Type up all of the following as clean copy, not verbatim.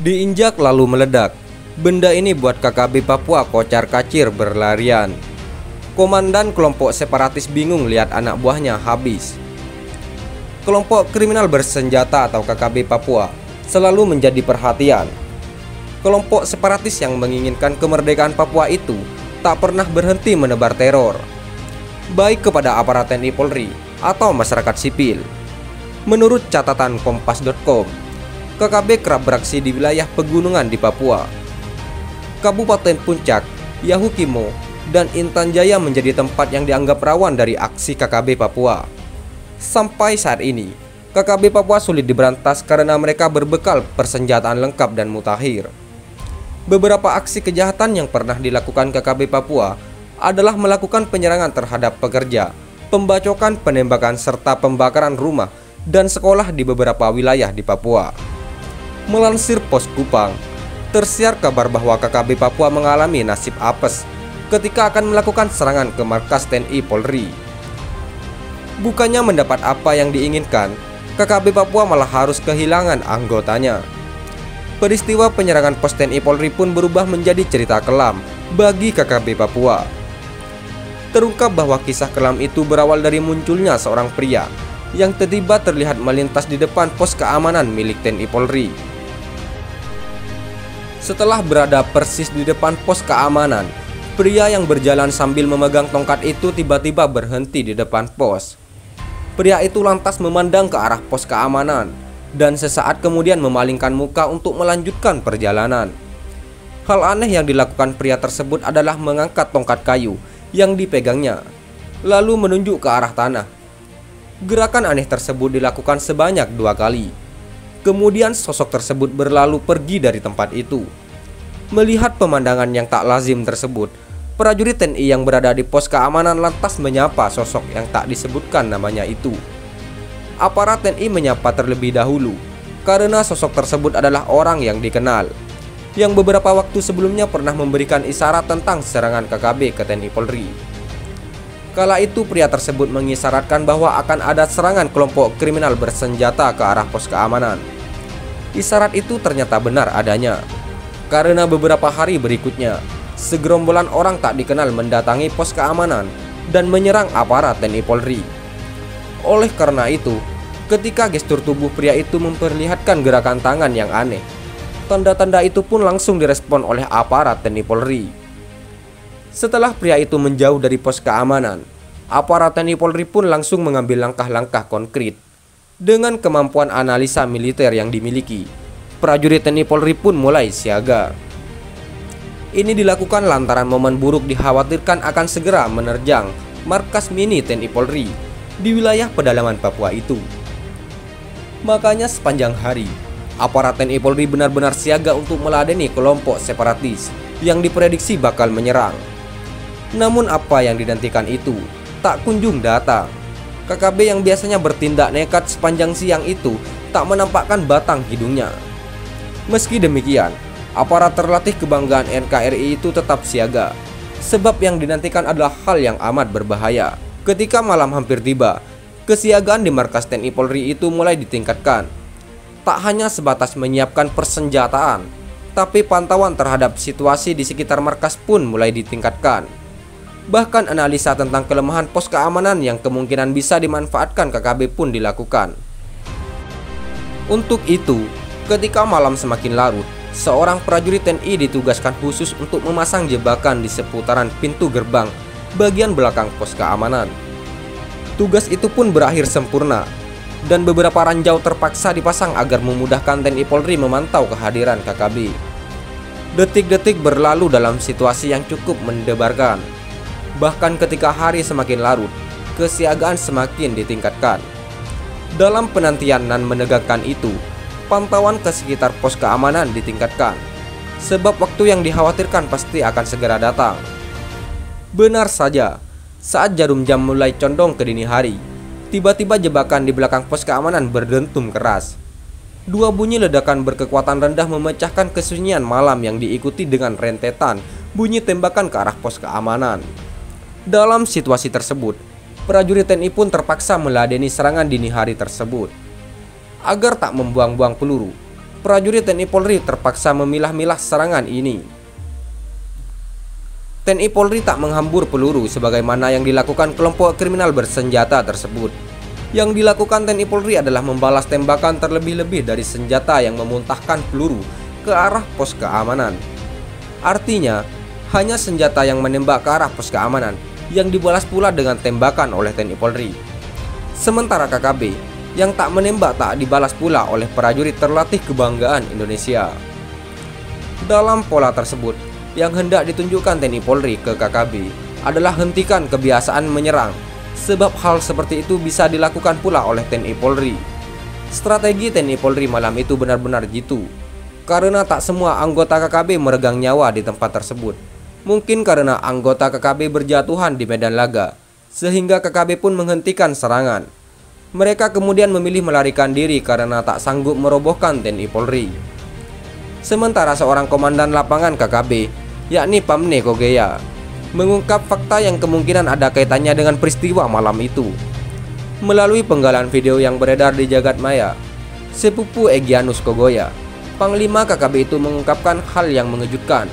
Diinjak lalu meledak. Benda ini buat KKB Papua kocar-kacir berlarian. Komandan kelompok separatis bingung lihat anak buahnya habis. Kelompok kriminal bersenjata atau KKB Papua selalu menjadi perhatian. Kelompok separatis yang menginginkan kemerdekaan Papua itu tak pernah berhenti menebar teror, baik kepada aparat TNI Polri atau masyarakat sipil. Menurut catatan kompas.com, KKB kerap beraksi di wilayah pegunungan di Papua. Kabupaten Puncak, Yahukimo, dan Intan Jaya menjadi tempat yang dianggap rawan dari aksi KKB Papua. Sampai saat ini, KKB Papua sulit diberantas karena mereka berbekal persenjataan lengkap dan mutakhir. Beberapa aksi kejahatan yang pernah dilakukan KKB Papua adalah melakukan penyerangan terhadap pekerja, pembacokan, penembakan, serta pembakaran rumah dan sekolah di beberapa wilayah di Papua. Melansir Pos Kupang, tersiar kabar bahwa KKB Papua mengalami nasib apes ketika akan melakukan serangan ke markas TNI Polri. Bukannya mendapat apa yang diinginkan, KKB Papua malah harus kehilangan anggotanya. Peristiwa penyerangan pos TNI Polri pun berubah menjadi cerita kelam bagi KKB Papua. Terungkap bahwa kisah kelam itu berawal dari munculnya seorang pria yang tiba-tiba terlihat melintas di depan pos keamanan milik TNI Polri. Setelah berada persis di depan pos keamanan, pria yang berjalan sambil memegang tongkat itu tiba-tiba berhenti di depan pos. Pria itu lantas memandang ke arah pos keamanan dan sesaat kemudian memalingkan muka untuk melanjutkan perjalanan. Hal aneh yang dilakukan pria tersebut adalah mengangkat tongkat kayu yang dipegangnya, lalu menunjuk ke arah tanah. Gerakan aneh tersebut dilakukan sebanyak 2 kali. Kemudian sosok tersebut berlalu pergi dari tempat itu. Melihat pemandangan yang tak lazim tersebut, prajurit TNI yang berada di pos keamanan lantas menyapa sosok yang tak disebutkan namanya itu. Aparat TNI menyapa terlebih dahulu karena sosok tersebut adalah orang yang dikenal, yang beberapa waktu sebelumnya pernah memberikan isyarat tentang serangan KKB ke TNI Polri. Kala itu pria tersebut mengisyaratkan bahwa akan ada serangan kelompok kriminal bersenjata ke arah pos keamanan. Isyarat itu ternyata benar adanya, karena beberapa hari berikutnya segerombolan orang tak dikenal mendatangi pos keamanan dan menyerang aparat TNI Polri. Oleh karena itu, ketika gestur tubuh pria itu memperlihatkan gerakan tangan yang aneh, tanda-tanda itu pun langsung direspon oleh aparat TNI Polri. Setelah pria itu menjauh dari pos keamanan, aparat TNI Polri pun langsung mengambil langkah-langkah konkret. Dengan kemampuan analisa militer yang dimiliki, prajurit TNI Polri pun mulai siaga. Ini dilakukan lantaran momen buruk dikhawatirkan akan segera menerjang markas mini TNI Polri di wilayah pedalaman Papua itu. Makanya sepanjang hari, aparat TNI Polri benar-benar siaga untuk meladeni kelompok separatis yang diprediksi bakal menyerang. Namun apa yang dinantikan itu tak kunjung datang. KKB yang biasanya bertindak nekat sepanjang siang itu tak menampakkan batang hidungnya. Meski demikian, aparat terlatih kebanggaan NKRI itu tetap siaga, sebab yang dinantikan adalah hal yang amat berbahaya. Ketika malam hampir tiba, kesiagaan di markas TNI Polri itu mulai ditingkatkan. Tak hanya sebatas menyiapkan persenjataan, tapi pantauan terhadap situasi di sekitar markas pun mulai ditingkatkan. Bahkan analisa tentang kelemahan pos keamanan yang kemungkinan bisa dimanfaatkan KKB pun dilakukan. Untuk itu, ketika malam semakin larut, seorang prajurit TNI ditugaskan khusus untuk memasang jebakan di seputaran pintu gerbang bagian belakang pos keamanan. Tugas itu pun berakhir sempurna, dan beberapa ranjau terpaksa dipasang agar memudahkan TNI Polri memantau kehadiran KKB. Detik-detik berlalu dalam situasi yang cukup mendebarkan. Bahkan ketika hari semakin larut, kesiagaan semakin ditingkatkan. Dalam penantian dan menegakkan itu, pantauan ke sekitar pos keamanan ditingkatkan, sebab waktu yang dikhawatirkan pasti akan segera datang. Benar saja, saat jarum jam mulai condong ke dini hari, tiba-tiba jebakan di belakang pos keamanan berdentum keras. 2 bunyi ledakan berkekuatan rendah memecahkan kesunyian malam yang diikuti dengan rentetan bunyi tembakan ke arah pos keamanan. Dalam situasi tersebut, prajurit TNI pun terpaksa meladeni serangan dini hari tersebut. Agar tak membuang-buang peluru, prajurit TNI Polri terpaksa memilah-milah serangan ini. TNI Polri tak menghambur peluru sebagaimana yang dilakukan kelompok kriminal bersenjata tersebut. Yang dilakukan TNI Polri adalah membalas tembakan terlebih-lebih dari senjata yang memuntahkan peluru ke arah pos keamanan. Artinya, hanya senjata yang menembak ke arah pos keamanan yang dibalas pula dengan tembakan oleh TNI Polri. Sementara KKB yang tak menembak tak dibalas pula oleh prajurit terlatih kebanggaan Indonesia. Dalam pola tersebut, yang hendak ditunjukkan TNI Polri ke KKB adalah hentikan kebiasaan menyerang, sebab hal seperti itu bisa dilakukan pula oleh TNI Polri. Strategi TNI Polri malam itu benar-benar jitu, karena tak semua anggota KKB meregang nyawa di tempat tersebut. Mungkin karena anggota KKB berjatuhan di medan laga, sehingga KKB pun menghentikan serangan. Mereka kemudian memilih melarikan diri karena tak sanggup merobohkan TNI Polri. Sementara seorang komandan lapangan KKB, yakni Pamne Kogeya, mengungkap fakta yang kemungkinan ada kaitannya dengan peristiwa malam itu. Melalui penggalan video yang beredar di jagat maya, sepupu Egyanus Kogoya, Panglima KKB itu mengungkapkan hal yang mengejutkan.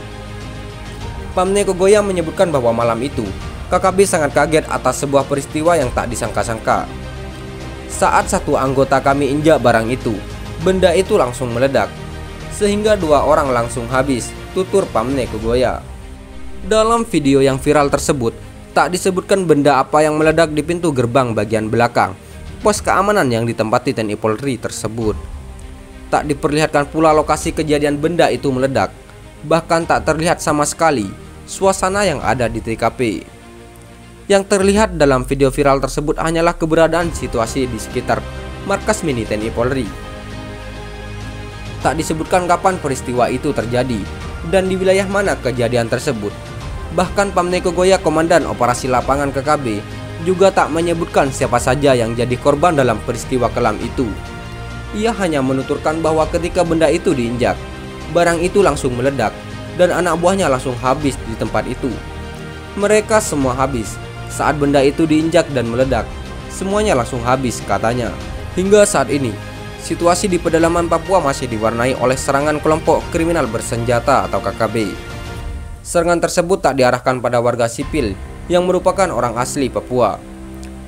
Pamne Kogoya menyebutkan bahwa malam itu KKB sangat kaget atas sebuah peristiwa yang tak disangka-sangka. Saat satu anggota kami injak barang itu, benda itu langsung meledak, sehingga 2 orang langsung habis, tutur Pamne Kogoya. Dalam video yang viral tersebut, tak disebutkan benda apa yang meledak di pintu gerbang bagian belakang pos keamanan yang ditempati TNI Polri tersebut. Tak diperlihatkan pula lokasi kejadian benda itu meledak, bahkan tak terlihat sama sekali suasana yang ada di TKP. Yang terlihat dalam video viral tersebut hanyalah keberadaan situasi di sekitar markas mini TNI Polri. Tak disebutkan kapan peristiwa itu terjadi dan di wilayah mana kejadian tersebut. Bahkan Pamne Kogoya, komandan operasi lapangan KKB, juga tak menyebutkan siapa saja yang jadi korban dalam peristiwa kelam itu. Ia hanya menuturkan bahwa ketika benda itu diinjak, barang itu langsung meledak dan anak buahnya langsung habis di tempat itu. Mereka semua habis saat benda itu diinjak dan meledak. Semuanya langsung habis, katanya. Hingga saat ini, situasi di pedalaman Papua masih diwarnai oleh serangan kelompok kriminal bersenjata atau KKB. Serangan tersebut tak diarahkan pada warga sipil yang merupakan orang asli Papua,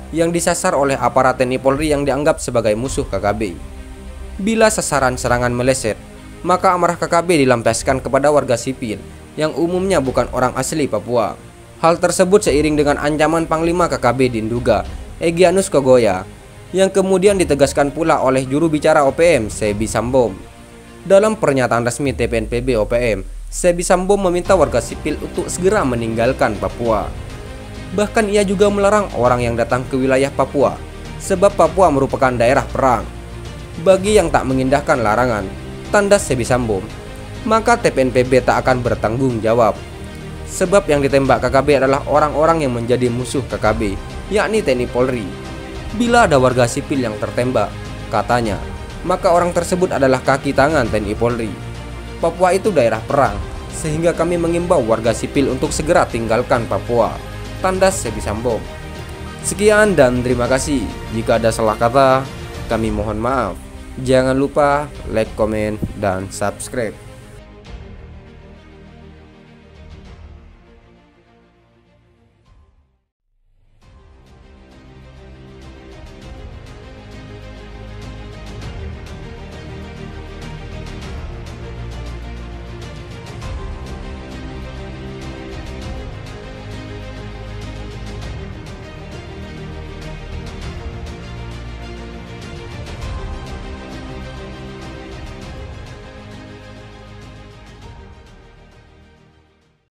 yang disasar oleh aparat TNI Polri yang dianggap sebagai musuh KKB. Bila sasaran serangan meleset, maka amarah KKB dilampiaskan kepada warga sipil yang umumnya bukan orang asli Papua. Hal tersebut seiring dengan ancaman Panglima KKB Dinduga, Egyanus Kogoya, yang kemudian ditegaskan pula oleh juru bicara OPM, Sebi Sambom. Dalam pernyataan resmi TPNPB OPM, Sebi Sambom meminta warga sipil untuk segera meninggalkan Papua. Bahkan ia juga melarang orang yang datang ke wilayah Papua, sebab Papua merupakan daerah perang. Bagi yang tak mengindahkan larangan, tanda Sebi Sambom, maka TPNPB tak akan bertanggung jawab. Sebab yang ditembak KKB adalah orang-orang yang menjadi musuh KKB, yakni TNI Polri. Bila ada warga sipil yang tertembak, katanya, maka orang tersebut adalah kaki tangan TNI Polri. Papua itu daerah perang, sehingga kami mengimbau warga sipil untuk segera tinggalkan Papua, tanda Sebi Sambom. Sekian dan terima kasih. Jika ada salah kata, kami mohon maaf. Jangan lupa like, komen, dan subscribe.